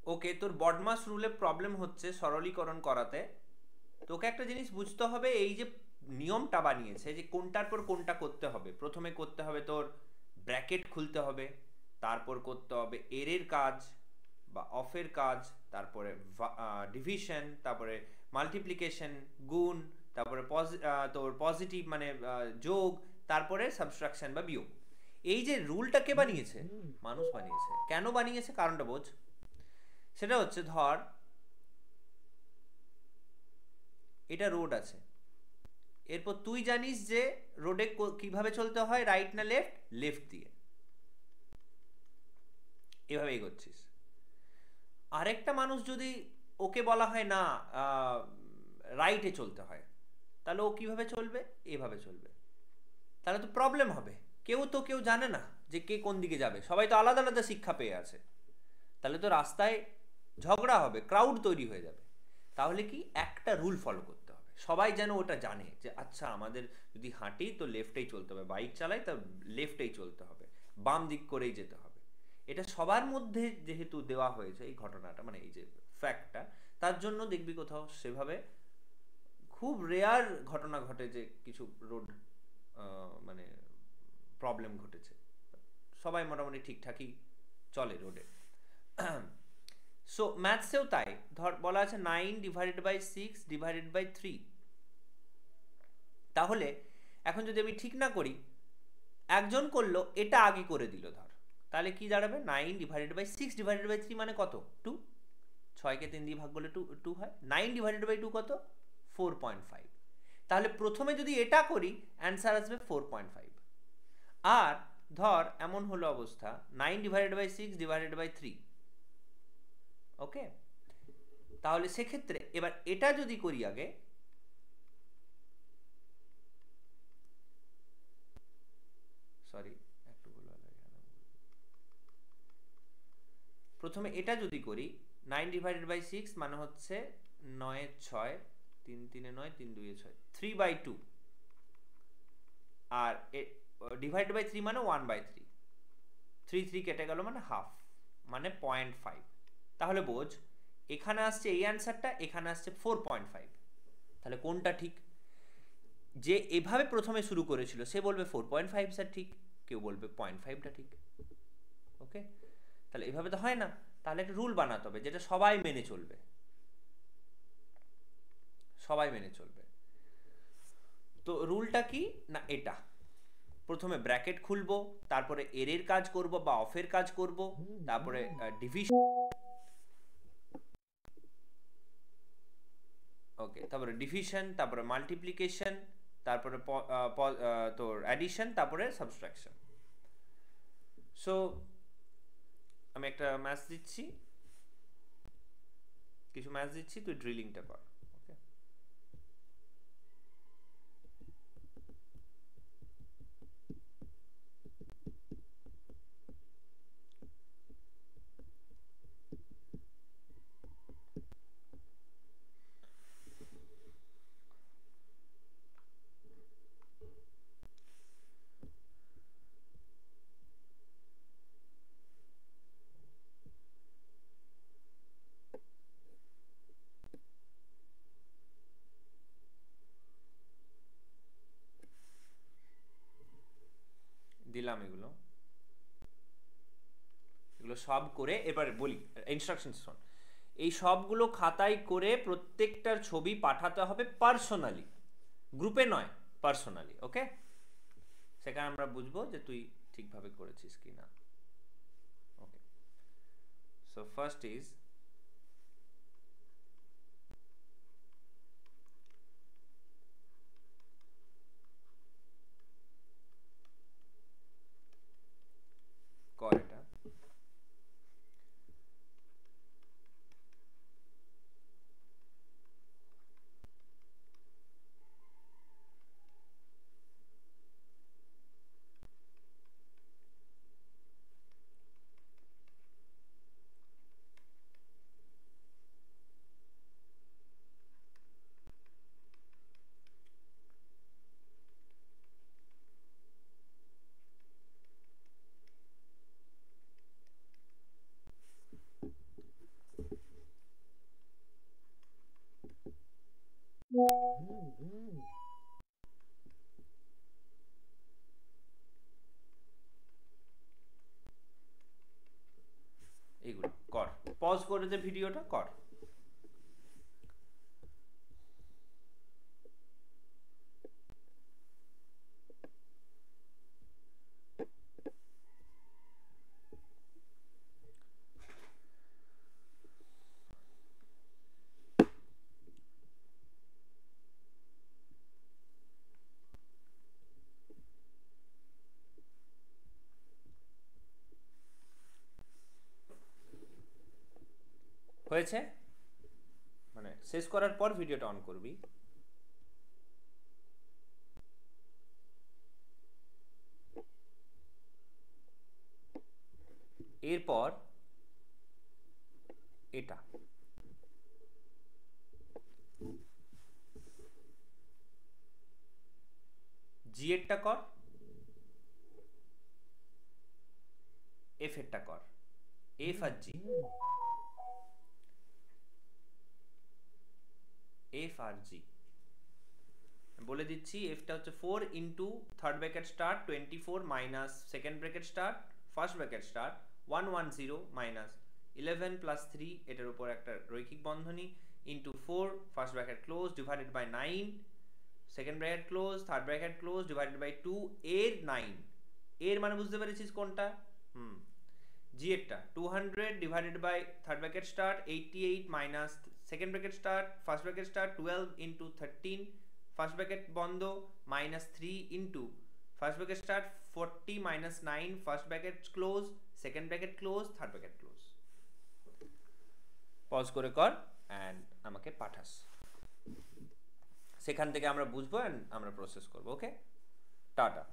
ওকে, তোর BODMAS রুলে problem হচ্ছে সরলীকরণ করাতে। তোকে একটা জিনিস বুঝতে হবে, এই যে নিয়মটা বানিয়েছে যে কোনটার পর কোনটা করতে হবে, প্রথমে করতে হবে তোর ব্র্যাকেট খুলতে হবে, তারপর করতে হবে এর কাজ বা অফের কাজ, তারপরে ডিভিশন, তারপরে মাল্টিপ্লিকেশন গুণ, তারপরে তোর পজিটিভ মানে যোগ, তারপরে সাবট্রাকশন বা বিয়োগ। এই যে রুলটা কে বানিয়েছে? মানুষ বানিয়েছে। কেন বানিয়েছে কারণটা বোঝ। সেটা হচ্ছে ধর এটা রোড আছে, এরপর তুই জানিস যে রোডে কিভাবে চলতে হয়, রাইট না লেফট, লেফট দিয়ে এভাবে এগোচ্ছিস। আরেকটা মানুষ যদি ওকে বলা হয় না রাইটে চলতে হয়, তাহলে ও কিভাবে চলবে? এভাবে চলবে। তাহলে তো প্রবলেম হবে। কেউ জানে না যে কে কোন দিকে যাবে, সবাই তো আলাদা আলাদা শিক্ষা পেয়ে আছে। তাহলে তো রাস্তায় ঝগড়া হবে, ক্রাউড তৈরি হয়ে যাবে। তাহলে কি, একটা রুল ফলো করতে হবে, সবাই যেন ওটা জানে যে আচ্ছা আমাদের যদি হাঁটি তো লেফটেই চলতে হবে, বাইক চালাই তো লেফটেই চলতে হবে, বাম দিক করেই যেতে হবে। এটা সবার মধ্যে যেহেতু দেওয়া হয়েছে এই ঘটনাটা, মানে এই যে ফ্যাক্টটা, তার জন্য দেখবি কোথাও সেভাবে খুব রেয়ার ঘটনা ঘটে যে কিছু রোড মানে প্রবলেম ঘটেছে। সবাই মোটামুটি ঠিকঠাকই চলে রোডে। সো ম্যাথসেও তাই, ধর বলা আছে 9/6/3। তাহলে এখন যদি আমি ঠিক না করি, একজন করলো এটা আগে করে দিল ধর, তাহলে কি দাঁড়াবে? 9/6/3 মানে কত? 2। 6কে 3 দিয়ে ভাগ করলে 2 2 হয়। 9/2 কত? 4.5। তাহলে প্রথমে যদি এটা করি, অ্যান্সার আসবে 4.5। আর ধর এমন হলো অবস্থা 9/6/3, ওকে, তাহলে সেক্ষেত্রে এবার এটা যদি করি আগে, সরি একটু ভুল হলো এখানে। প্রথমে এটা যদি করি, 9/6 মানে হচ্ছে 9/6, 3 3 9, 3 2 6, 3/2। আর ডিভাইড বাই 3 মানে 1/3। 3 কেটে গেল মানে হাফ, মানে 0.5। তাহলে বোঝ, এখানে আসছে এই অ্যান্সারটা, এখানে আসছে 4.5। তাহলে কোনটা ঠিক? যে এভাবে প্রথমে শুরু করেছিল সে বলবে 4.5 স্যার ঠিক, কেউ বলবে 0.5টা ঠিক। ওকে, তাহলে এভাবে তো হয় না। তাহলে একটা রুল বানাতে হবে যেটা সবাই মেনে চলবে, সবাই মেনে চলবে। তো রুলটা কি না, এটা প্রথমে ব্র্যাকেট খুলবো, তারপরে এর কাজ করব বা অফের কাজ করব, তারপরে ডিভিশন, ওকে, তারপরে ডিভিশন, তারপরে মাল্টিপ্লিকেশন, তারপরে তোর অ্যাডিশন, তারপরে সাবট্রাকশন। সো আমি একটা ম্যাথস দিচ্ছি, কিছু ম্যাথস দিচ্ছি, তুই ড্রিলিংটা কর। ওকে, দিলাম এগুলো, এগুলো সব করে এবারে বলি ইনস্ট্রাকশনস শোন। এই সবগুলো খাতায় করে প্রত্যেকটার ছবি পাঠাতে হবে পার্সোনালি, গ্রুপে নয়, পার্সোনালি। ওকে, সেখানে আমরা বুঝবো যে তুই ঠিকভাবে করেছিস কি না। ওকে, সো ফার্স্ট ইজ কর এটা। পজ করে যে ভিডিওটা কর। হয়েছে, মানে শেষ করার পর ভিডিওটা অন করবি। এরপর এটা জি এরটা কর, এফ এরটা কর, এফ আর জি, এফ আর জি বলে দিচ্ছি। এফটা হচ্ছে 4 into third bracket start 24 minus second bracket start first bracket start 110 minus 11 plus 3, এটার উপর একটা রৈখিক বন্ধনী, into 4 first bracket close divided by 9 second bracket close third bracket close divided by 2 এর 9, এর মানে বুঝতে পেরেছিস কোনটা? জি এরটা 200 divided by third bracket start 88 minus second bracket start first bracket start 12 into 13 first bracket বন্ধ minus 3 into first bracket start 40 minus 9 first bracket close second bracket close third bracket close. Pause করে কর and আমাকে পাঠাস, সেখান থেকে আমরা বুঝবো and আমরা process করবো। ওকে, টাটা।